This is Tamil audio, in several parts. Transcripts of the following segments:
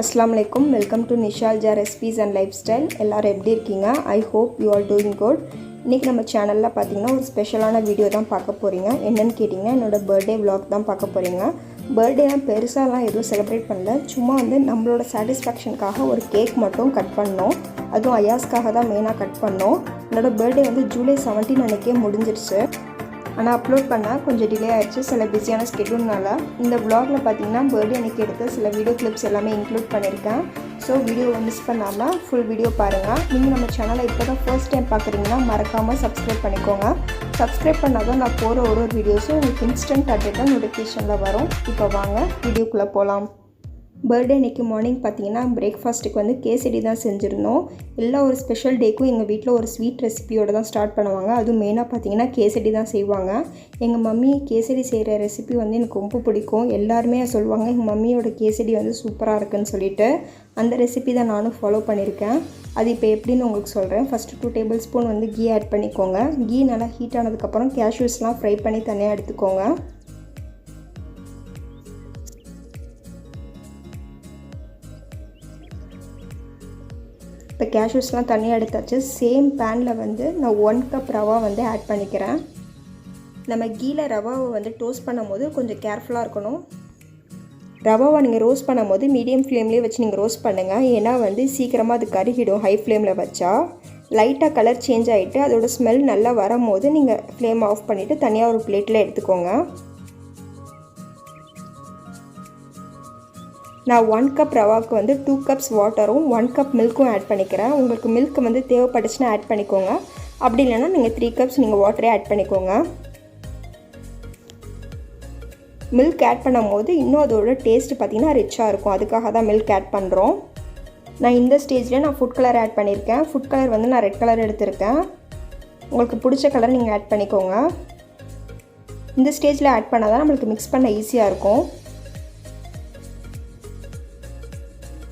Assalamualaikum, welcome to Nishalja recipes and lifestyle. எல்லாரும் எப்படி இருக்கீங்க? I hope you are doing good. இன்னைக்கு நம்ம சேனல்ல பாத்தீங்கன்னா ஒரு ஸ்பெஷலான வீடியோ தான் பார்க்க போறீங்க. என்னன்னு கேட்டிங்கன்னா என்னோட பர்த்டே vlog தான் பார்க்க போறீங்க. பர்த்டேனா பெருசாலாம் எதுவும் செலிப்ரேட் பண்ணல. சும்மா வந்து நம்மளோட சாட்டிஸ்ஃபேக்ஷனுக்காக ஒரு கேக் மட்டும் கட் பண்ணோம். அதுவும் அயாஸ்காக தான் மெயினா கட் பண்ணோம். என்னோட பர்த்டே வந்து ஜூலை 17 அன்னைக்கே முடிஞ்சிருச்சு. ஆனால் அப்லோட் பண்ணால் கொஞ்சம் டிலே ஆகிடுச்சு சில பிஸியான ஸ்கெட்யூல்னால. இந்த vlogல பார்த்தீங்கன்னா பர்த்டே அன்றைக்கி எடுத்த சில வீடியோ கிளிப்ஸ் எல்லாமே இன்க்ளூட் பண்ணியிருக்கேன். ஸோ வீடியோவை மிஸ் பண்ணாமல் ஃபுல் வீடியோ பாருங்கள். நீங்கள் நம்ம சேனலை இப்போ தான் ஃபர்ஸ்ட் டைம் பார்க்குறீங்கன்னா மறக்காமல் சப்ஸ்கிரைப் பண்ணிக்கோங்க. சப்ஸ்கிரைப் பண்ணால் தான் நான் போகிற ஒரு வீடியோஸும் உங்களுக்கு இன்ஸ்டன்ட் அப்டேட்டாக நோட்டிஃபிகேஷனில் வரும். இப்போ வாங்க வீடியோக்குள்ளே போகலாம். பர்த்டே அன்றைக்கி மார்னிங் பார்த்தீங்கன்னா பிரேக்ஃபாஸ்ட்டுக்கு வந்து கேசரி தான் செஞ்சுருந்தோம். எல்லா ஒரு ஸ்பெஷல் டேக்கும் எங்கள் வீட்டில் ஒரு ஸ்வீட் ரெசிபியோடு தான் ஸ்டார்ட் பண்ணுவாங்க. அதுவும் மெயினாக பார்த்தீங்கன்னா கேசரி தான் செய்வாங்க. எங்கள் மம்மி கேசரி செய்கிற ரெசிபி வந்து எனக்கு ரொம்ப பிடிக்கும். எல்லாருமே சொல்லுவாங்க எங்கள் மம்மியோட கேசரி வந்து சூப்பராக இருக்குன்னு சொல்லிட்டு. அந்த ரெசிபி தான் நானும் ஃபாலோ பண்ணியிருக்கேன். அது இப்போ எப்படின்னு உங்களுக்கு சொல்கிறேன். ஃபஸ்ட்டு 2 டேபிள் ஸ்பூன் வந்து கீ ஆட் பண்ணிக்கோங்க. கீ நல்லா ஹீட் ஆனதுக்கப்புறம் கேஷ்யூஸ்லாம் ஃப்ரை பண்ணி தனியாக எடுத்துக்கோங்க. இப்போ கேஷ்யூஸ்லாம் தனியாக எடுத்தாச்சு. சேம் பேனில் வந்து நான் 1 கப் ரவா வந்து ஆட் பண்ணிக்கிறேன். நம்ம கீழே ரவாவை வந்து டோஸ்ட் பண்ணும் போது கொஞ்சம் கேர்ஃபுல்லாக இருக்கணும். ரவாவை நீங்கள் ரோஸ்ட் பண்ணும் போது மீடியம் ஃப்ளேம்லேயே வச்சு நீங்கள் ரோஸ்ட் பண்ணுங்கள். ஏன்னா வந்து சீக்கிரமாக அது கருகிடும் ஹை ஃப்ளேமில் வச்சா. லைட்டாக கலர் சேஞ்ச் ஆகிட்டு அதோட ஸ்மெல் நல்லா வரும் போது நீங்கள் ஃப்ளேம் ஆஃப் பண்ணிவிட்டு தனியாக ஒரு பிளேட்டில் எடுத்துக்கோங்க. நான் 1 கப் ரவாவுக்கு வந்து 2 கப்ஸ் வாட்டரும் 1 கப் மில்க்கும் ஆட் பண்ணிக்கிறேன். உங்களுக்கு மில்க் வந்து தேவைப்பட்டுச்சுன்னா ஆட் பண்ணிக்கோங்க. அப்படி இல்லைன்னா நீங்கள் 3 கப்ஸ் நீங்கள் வாட்டரே ஆட் பண்ணிக்கோங்க. மில்க் ஆட் பண்ணும் போது இன்னும் அதோட டேஸ்ட்டு பார்த்திங்கன்னா ரிச்சாக இருக்கும். அதுக்காக தான் மில்க் ஆட் பண்ணுறோம். நான் இந்த ஸ்டேஜில் நான் ஃபுட் கலர் ஆட் பண்ணியிருக்கேன். ஃபுட் கலர் வந்து நான் ரெட் கலர் எடுத்திருக்கேன். உங்களுக்கு பிடிச்ச கலர் நீங்கள் ஆட் பண்ணிக்கோங்க. இந்த ஸ்டேஜில் ஆட் பண்ணால் தான் நம்மளுக்கு மிக்ஸ் பண்ண ஈஸியாக இருக்கும்.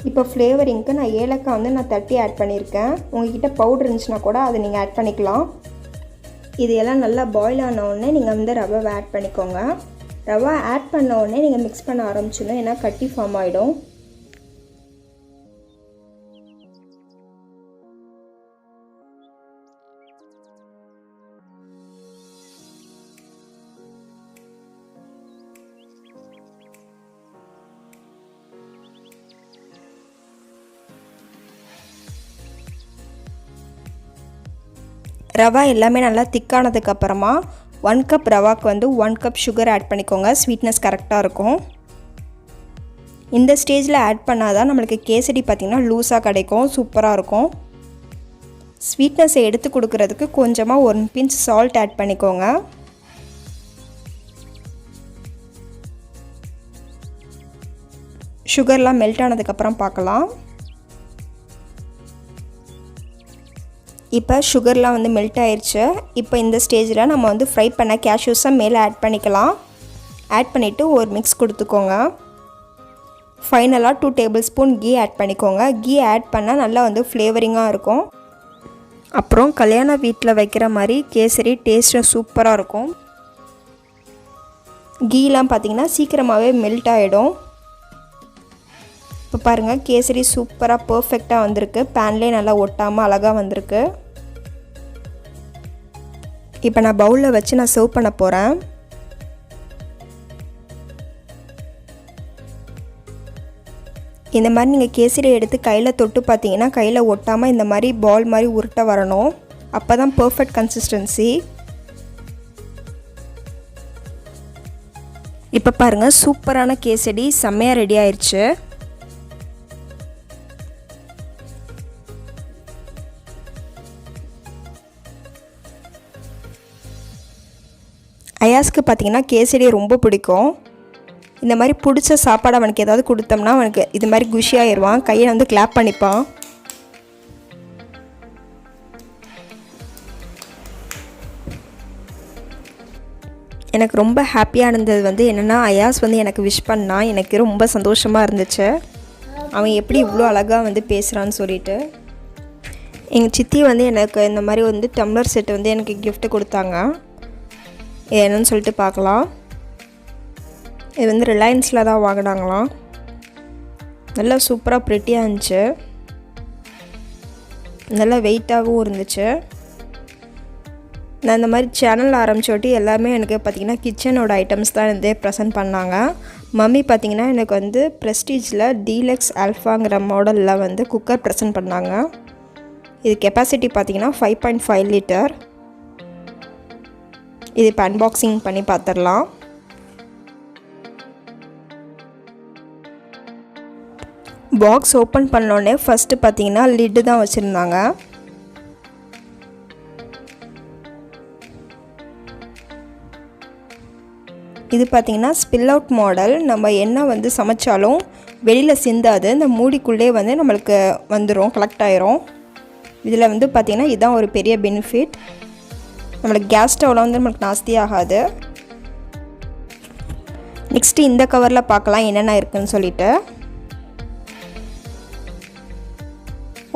இப்போ ஃப்ளேவரிங்க்கு நான் ஏலக்காய் வந்து நான் தட்டி ஆட் பண்ணியிருக்கேன். உங்கள்கிட்ட பவுடர் இருந்துச்சுன்னா கூட அதை நீங்கள் ஆட் பண்ணிக்கலாம். இது எல்லாம் நல்லா பாயில் ஆன உடனே நீங்கள் வந்து ரவை ஆட் பண்ணிக்கோங்க. ரவை ஆட் பண்ண உடனே நீங்கள் மிக்ஸ் பண்ண ஆரம்பிச்சிடணும். ஏன்னா கட்டி ஃபார்ம் ஆகிடும். ரவா எல்லாமே நல்லா திக்கானதுக்கப்புறமா 1 கப் ரவாக்கு வந்து 1 கப் சுகர் ஆட் பண்ணிக்கோங்க. ஸ்வீட்னஸ் கரெக்டாக இருக்கும். இந்த ஸ்டேஜில் ஆட் பண்ணால் தான் நம்மளுக்கு கேசரி பார்த்திங்கன்னா லூஸாக கிடைக்கும். சூப்பராக இருக்கும். ஸ்வீட்னஸை எடுத்து கொடுக்கறதுக்கு கொஞ்சமாக 1 பிஞ்ச் சால்ட் ஆட் பண்ணிக்கோங்க. சுகர்லாம் மெல்ட் ஆனதுக்கப்புறம் பார்க்கலாம். இப்போ சுகர்லாம் வந்து மெல்ட் ஆயிடுச்சு. இப்போ இந்த ஸ்டேஜில் நம்ம வந்து ஃப்ரை பண்ண கேஷ்யூஸை மேலே ஆட் பண்ணிக்கலாம். ஆட் பண்ணிவிட்டு ஒரு மிக்ஸ் கொடுத்துக்கோங்க. ஃபைனலாக 2 டேபிள் ஸ்பூன் கீ ஆட் பண்ணிக்கோங்க. கீ ஆட் பண்ணால் நல்லா வந்து ஃப்ளேவரிங்காக இருக்கும். அப்புறம் கல்யாண வீட்டில் வைக்கிற மாதிரி கேசரி டேஸ்ட்டு சூப்பராக இருக்கும். கீலாம் பார்த்திங்கன்னா சீக்கிரமாகவே மெல்ட் ஆகிடும். இப்போ பாருங்கள் கேசரி சூப்பராக பர்ஃபெக்டாக வந்திருக்கு. பேன்லேயே நல்லா ஒட்டாமல் அழகாக வந்திருக்கு. இப்போ நான் பவுலில் வச்சு நான் சர்வ் பண்ண போகிறேன். இந்த மாதிரி நீங்கள் கேசரி எடுத்து கையில் தொட்டு பார்த்தீங்கன்னா கையில் ஒட்டாமல் இந்த மாதிரி பால் மாதிரி உருட்ட வரணும். அப்போ தான் பர்ஃபெக்ட் கன்சிஸ்டன்சி. இப்போ பாருங்கள் சூப்பரான கேசரி செம்மையாக ரெடி ஆயிடுச்சு. அயாஸ்க்கு பார்த்திங்கன்னா கேசரி ரொம்ப பிடிக்கும். இந்த மாதிரி பிடிச்ச சாப்பாடு அவனுக்கு ஏதாவது கொடுத்தோம்னா அவனுக்கு இது மாதிரி குஷியாகிடுவான். கையை வந்து கிளாப் பண்ணிப்பான். எனக்கு ரொம்ப ஹாப்பியாக இருந்தது வந்து என்னென்னா அயாஸ் வந்து எனக்கு விஷ் பண்ணான். எனக்கு ரொம்ப சந்தோஷமாக இருந்துச்சு. அவன் எப்படி இவ்வளோ அழகாக வந்து பேசுகிறான்னு சொல்லிட்டு. எங்கள் சித்தி வந்து எனக்கு இந்த மாதிரி வந்து டம்ளர் செட்டு வந்து எனக்கு கிஃப்ட் கொடுத்தாங்க. என்னன்னு சொல்லிட்டு பார்க்கலாம். இது வந்து ரிலையன்ஸில் தான் வாங்கினாங்களாம். நல்லா சூப்பராக ப்ரிட்டியாக இருந்துச்சு, நல்லா வெயிட்டாகவும் இருந்துச்சு. நான் இந்த மாதிரி சேனல் ஆரம்பிச்சோட்டி எல்லாமே எனக்கு பார்த்திங்கன்னா கிச்சனோட ஐட்டம்ஸ் தான் வந்து ப்ரெசென்ட் பண்ணாங்க. மம்மி பார்த்திங்கன்னா எனக்கு வந்து ப்ரெஸ்டீஜில் டீலக்ஸ் ஆல்ஃபாங்கிற மாடலில் வந்து குக்கர் ப்ரெசென்ட் பண்ணாங்க. இது கெப்பாசிட்டி பார்த்திங்கன்னா 5.5 லிட்டர். இது இப்போ அன்பாக்சிங் பண்ணி பார்த்துடலாம். பாக்ஸ் ஓப்பன் பண்ணோடனே ஃபஸ்ட்டு பார்த்திங்கன்னா லிட்டு தான் வச்சுருந்தாங்க. இது பார்த்திங்கன்னா ஸ்பில் அவுட் மாடல். நம்ம என்ன வந்து சமைச்சாலும் வெளியில் சிந்தாது, இந்த மூடிக்குள்ளே வந்து நம்மளுக்கு வந்துடும், கலெக்ட் ஆயிரும். இதில் வந்து பார்த்திங்கன்னா இதுதான் ஒரு பெரிய பெனிஃபிட். நம்மளுக்கு கேஸ் ஸ்டவ்வில் வந்து நம்மளுக்கு நாஸ்தி ஆகாது. நெக்ஸ்ட்டு இந்த கவரில் பார்க்கலாம் என்னென்ன இருக்குதுன்னு சொல்லிட்டு.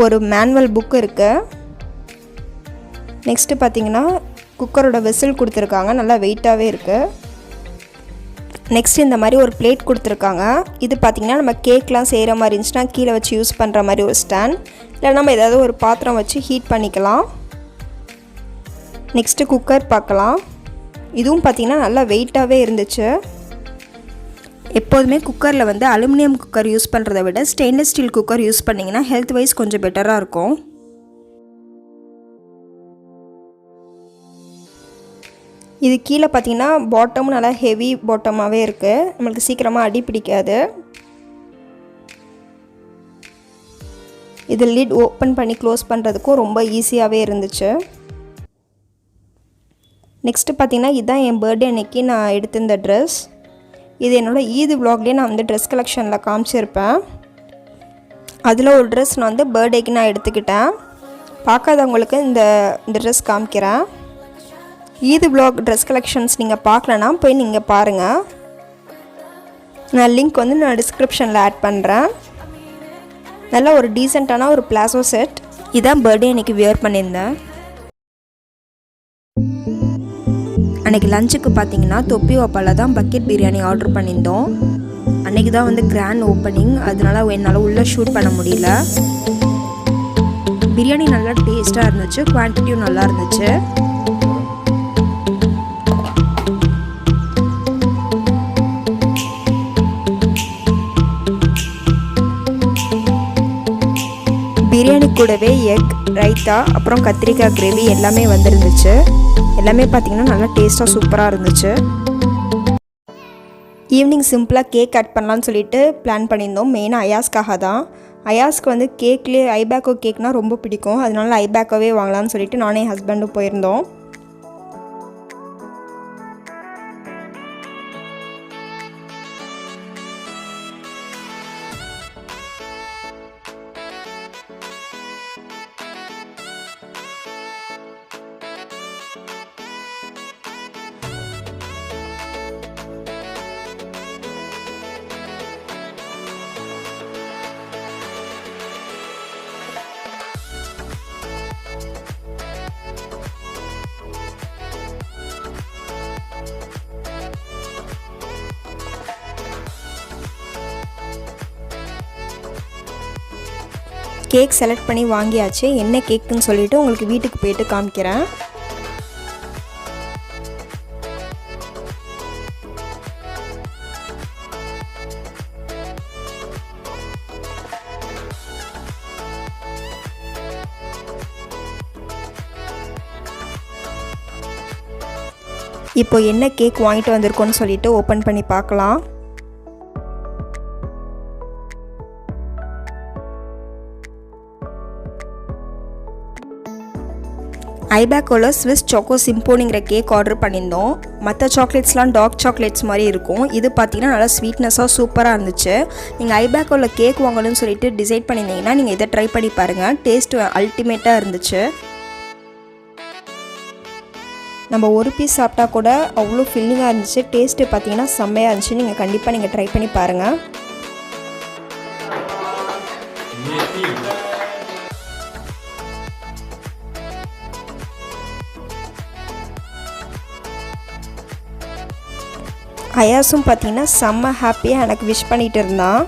ஒரு மேனுவல் புக் இருக்குது. நெக்ஸ்ட்டு பார்த்திங்கன்னா குக்கரோட வெசில் கொடுத்துருக்காங்க, நல்லா வெயிட்டாகவே இருக்குது. நெக்ஸ்ட் இந்த மாதிரி ஒரு பிளேட் கொடுத்துருக்காங்க. இது பார்த்திங்கன்னா நம்ம கேக்லாம் செய்கிற மாதிரி இருந்துச்சுன்னா கீழே வச்சு யூஸ் பண்ணுற மாதிரி ஒரு ஸ்டாண்ட், இல்லை நம்ம ஏதாவது ஒரு பாத்திரம் வச்சு ஹீட் பண்ணிக்கலாம். நெக்ஸ்ட்டு குக்கர் பார்க்கலாம். இதுவும் பார்த்திங்கன்னா நல்லா வெயிட்டாகவே இருந்துச்சு. எப்போதுமே குக்கரில் வந்து அலுமினியம் குக்கர் யூஸ் பண்ணுறதை விட ஸ்டெயின்லெஸ் ஸ்டீல் குக்கர் யூஸ் பண்ணிங்கன்னா ஹெல்த் வைஸ் கொஞ்சம் பெட்டராக இருக்கும். இது கீழே பார்த்திங்கன்னா பாட்டமும் நல்லா ஹெவி பாட்டமாகவே இருக்குது, நம்மளுக்கு சீக்கிரமாக அடி பிடிக்காது. இது லிட் ஓப்பன் பண்ணி க்ளோஸ் பண்ணுறதுக்கும் ரொம்ப ஈஸியாகவே இருந்துச்சு. நெக்ஸ்ட்டு பார்த்திங்கன்னா இதுதான் என் பர்த்டே அன்னைக்கு நான் எடுத்திருந்த ட்ரெஸ். இது என்னோடய ஈது விலாக்லேயே நான் வந்து ட்ரெஸ் கலெக்ஷனில் காமிச்சிருப்பேன். அதில் ஒரு ட்ரெஸ் நான் வந்து பர்த்டேக்கு நான் எடுத்துக்கிட்டேன். பார்க்காதவங்களுக்கு இந்த ட்ரெஸ் காமிக்கிறேன். ஈது விலாக் ட்ரெஸ் கலெக்ஷன்ஸ் நீங்கள் பார்க்கலன்னா போய் நீங்கள் பாருங்கள். நான் லிங்க் வந்து நான் டிஸ்கிரிப்ஷனில் ஆட் பண்ணுறேன். நல்லா ஒரு டீசெண்டான ஒரு பிளாசோ செட். இதான் பர்த்டே அன்றைக்கி வியர் பண்ணியிருந்தேன். அன்றைக்கி லஞ்சுக்கு பார்த்தீங்கன்னா தொப்பி வாப்பாவில் தான் பக்கெட் பிரியாணி ஆர்டர் பண்ணியிருந்தோம். அன்றைக்கி தான் வந்து கிராண்ட் ஓப்பனிங், அதனால் என்னால் உள்ளே ஷூட் பண்ண முடியல. பிரியாணி நல்லா டேஸ்ட்டாக இருந்துச்சு, குவான்டிட்டியும் நல்லா இருந்துச்சு. பிரியாணி கூடவே எக், ரைத்தா, அப்புறம் கத்திரிக்காய் கிரேவி எல்லாமே வந்துருந்துச்சு. எல்லாமே பார்த்திங்கன்னா நல்லா டேஸ்ட்டாக சூப்பராக இருந்துச்சு. ஈவினிங் சிம்பிளாக கேக் கட் பண்ணலான்னு சொல்லிட்டு பிளான் பண்ணியிருந்தோம். மெயினாக அயாஸ்க்காக தான். அயாஸ்க்கு வந்து கேக்லேயே ஐபேக்கோ கேக்னால் ரொம்ப பிடிக்கும், அதனால ஐபேக்கோவே வாங்கலான்னு சொல்லிட்டு நானே ஹஸ்பண்டும் போயிருந்தோம். கேக் செலக்ட் பண்ணி வாங்கியாச்சு. என்ன கேக்குன்னு சொல்லிவிட்டு உங்களுக்கு வீட்டுக்கு போயிட்டு காமிக்கிறேன். இப்போ என்ன கேக் வாங்கிட்டு வந்திருக்கோன்னு சொல்லிட்டு ஓப்பன் பண்ணி பார்க்கலாம். ஐபேக்கோவில் ஸ்விஸ் சாக்கோ சிம்போனிங்கிற கேக் ஆர்டர் பண்ணியிருந்தோம். மற்ற சாக்லேட்ஸ்லாம் டார்க் சாக்லேட்ஸ் மாதிரி இருக்கும். இது பார்த்திங்கன்னா நல்லா ஸ்வீட்னஸாக சூப்பராக இருந்துச்சு. நீங்கள் ஐபேக்கோவில் கேக் வாங்கணும்னு சொல்லிட்டு டிசைட் பண்ணியிருந்தீங்கன்னா நீங்கள் இதை ட்ரை பண்ணி பாருங்கள். டேஸ்ட்டு அல்டிமேட்டாக இருந்துச்சு. நம்ம ஒரு பீஸ் சாப்பிட்டா கூட அவ்வளோ ஃபில்லிங்காக இருந்துச்சு. டேஸ்ட்டு பார்த்திங்கன்னா செம்மையாக இருந்துச்சு. நீங்கள் கண்டிப்பாக நீங்கள் ட்ரை பண்ணி பாருங்கள். அயாஸும் பார்த்திங்கன்னா செம்ம ஹாப்பியாக எனக்கு விஷ் பண்ணிகிட்டு இருந்தான்.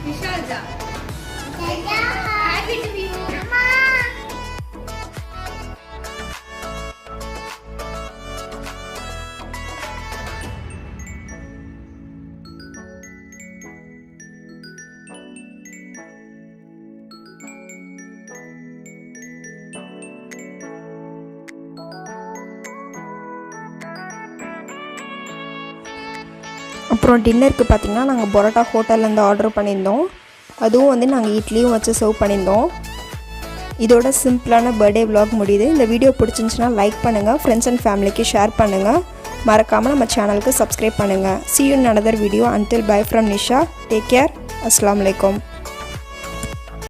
Nishalja. Happy to you. அப்புறம் டின்னருக்கு பார்த்திங்கன்னா நாங்கள் பரோட்டா ஹோட்டல்லேருந்து ஆர்டர் பண்ணியிருந்தோம். அதுவும் வந்து நாங்கள் இட்லியும் வச்சு சர்வ் பண்ணியிருந்தோம். இதோட சிம்பிளான பர்த்டே vlog முடியுது. இந்த வீடியோ பிடிச்சிருந்துச்சுன்னா லைக் பண்ணுங்கள், ஃப்ரெண்ட்ஸ் அண்ட் ஃபேமிலிக்கு ஷேர் பண்ணுங்கள், மறக்காமல் நம்ம சேனலுக்கு சப்ஸ்கிரைப் பண்ணுங்கள். See you in another video. Until bye from Nisha. Take care. Assalamu alaikum.